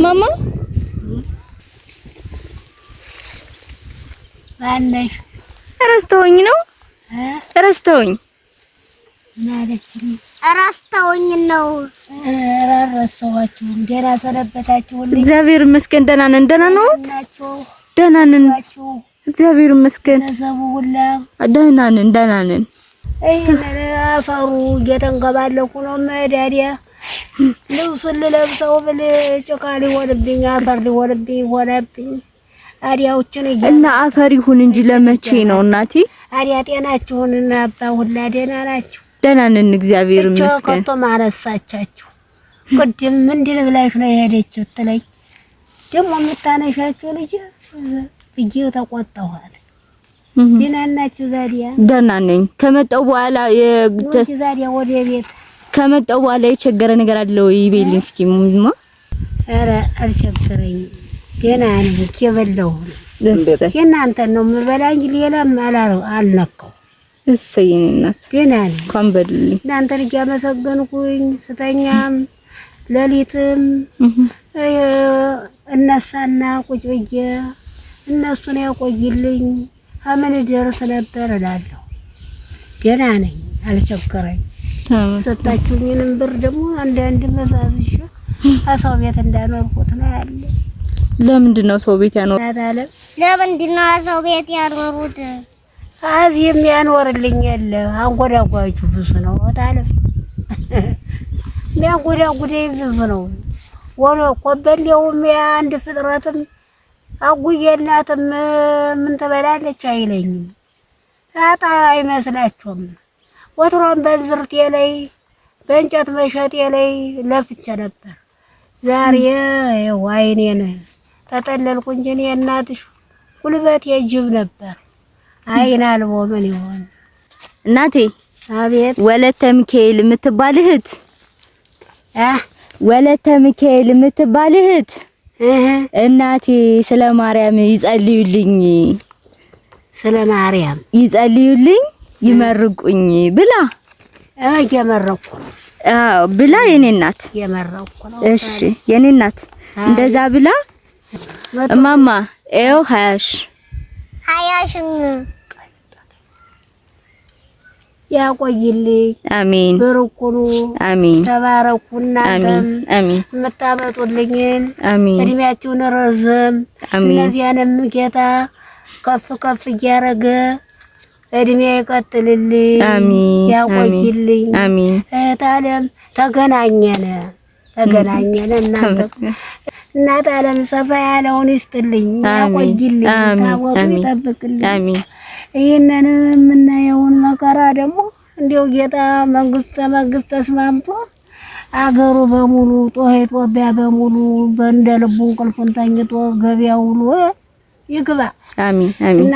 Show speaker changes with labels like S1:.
S1: ማማ
S2: ማነሽ?
S1: ረስተውኝ ነው ረስተውኝ
S2: ማለችኝ ረስተውኝ ነው። ረስተዋችሁ ደህና ሰነበታችሁልኝ?
S1: እግዚአብሔር ይመስገን ደህና ነን። ደህና ነዎት? ደህና ነን እግዚአብሔር ይመስገን።
S2: ተሰቡላ
S1: ደህና ነን።
S2: አፈሩ እየተንከባለኩ ነው መዳዲያ ልብሱን ልለብሰው ብል ጭቃ ሊሆንብኝ አፈር ሊሆንብኝ አዲያዎችን
S1: እና አፈር ይሁን እንጂ ለመቼ ነው እናቴ?
S2: አዲያ ጤናችሁን እና አባ ሁላ ደህና ናችሁ?
S1: ደህና ነን እግዚአብሔር ይመስገን።
S2: ከቶ ማነሳቻችሁ ቅድም ምንድን ብላሽ ነው የሄደችው ትለኝ ደግሞ የምታነሻችሁ ልጅ ብዬ ተቆጣኋት። ደህና ናችሁ ዛዲያ?
S1: ደህና ነኝ። ከመጣሁ በኋላ
S2: ዛዲያ ወደ ቤት
S1: ከመጣሁ በኋላ የቸገረ ነገር አለ ወይ ይበልኝ እስኪ ሙማ።
S2: ኧረ አልቸገረኝም ደህና ነኝ። የበላሁ የእናንተን ነው የምበላ እንጂ ሌላም አልነካው።
S1: እሰይ የኔ እናት
S2: ደህና ነኝ።
S1: እንኳን በሉልኝ።
S2: እናንተን እያመሰገንኩኝ ስተኛም ሌሊትም እነሳና ቁጭ ብዬ እነሱን ያቆይልኝ አመን ደርስ ነበር እላለሁ። ደህና ነኝ አልቸገረኝ። ሰጣችሁኝንም ብር ደግሞ አንዳንድ መዛዝሽ አሳው ቤት እንዳኖርኩት ነው ያለ።
S1: ለምንድን ነው ሰው ቤት ያኖሩት?
S3: ለምንድን ነው ሰው ቤት ያኖሩት?
S2: አዚህ የሚያኖርልኝ የለ አንጎዳጓጁ ብዙ ነው ታለም የሚያንጎዳጉደኝ ብዙ ነው። ወሮ ቆበሌውም አንድ ፍጥረትም አጉየላትም ምን ትበላለች አይለኝም። ታጣ አይመስላችሁም? ወትሮም በእንዝርቴ ላይ በእንጨት መሸጤ ላይ ለፍቼ ነበር። ዛሬ አይኔን ተጠለልኩ እንጂ እኔ እናትሽ ጉልበቴ ጅብ ነበር። አይን አልቦ ምን ይሆን
S1: እናቴ?
S2: አቤት።
S1: ወለተ ሚካኤል የምትባል እህት ወለተ ሚካኤል የምትባል እህት እናቴ ስለ ማርያም ይጸልዩልኝ
S2: ስለ ማርያም
S1: ይጸልዩልኝ ይመርቁኝ ብላ
S2: እየመረቁ
S1: ብላ የኔ እናት
S2: የመረቁ ነው።
S1: እሺ የኔ እናት እንደዛ ብላ እማማ ኤው ሃያሽ
S2: ያቆይልኝ።
S1: አሜን።
S2: በረኩኑ
S1: አሜን።
S2: ተባረኩና
S1: አሜን።
S2: የምታመጡልኝን
S1: አሜን።
S2: እድሜያችሁን ረዝም እነዚያንም ጌታ ከፍ ከፍ እያረገ እድሜ ይቀጥልልኝ።
S1: አሜን።
S2: ያቆይልኝ።
S1: አሜን።
S2: እህታለም ተገናኘን እናት አለም ሰፋ ያለውን ይስጥልኝ፣ ያቆይልኝ፣ ታወቁ ይጠብቅልኝ። አሜን። ይሄንን የምናየውን መከራ ደግሞ እንዲው ጌታ መንግስት ተስማምቶ አገሩ በሙሉ ኢትዮጵያ በሙሉ በእንደ ልቡ እንቅልፉን ተኝቶ ገበያው ውሎ ይግባ።
S1: አሜን። አሜን።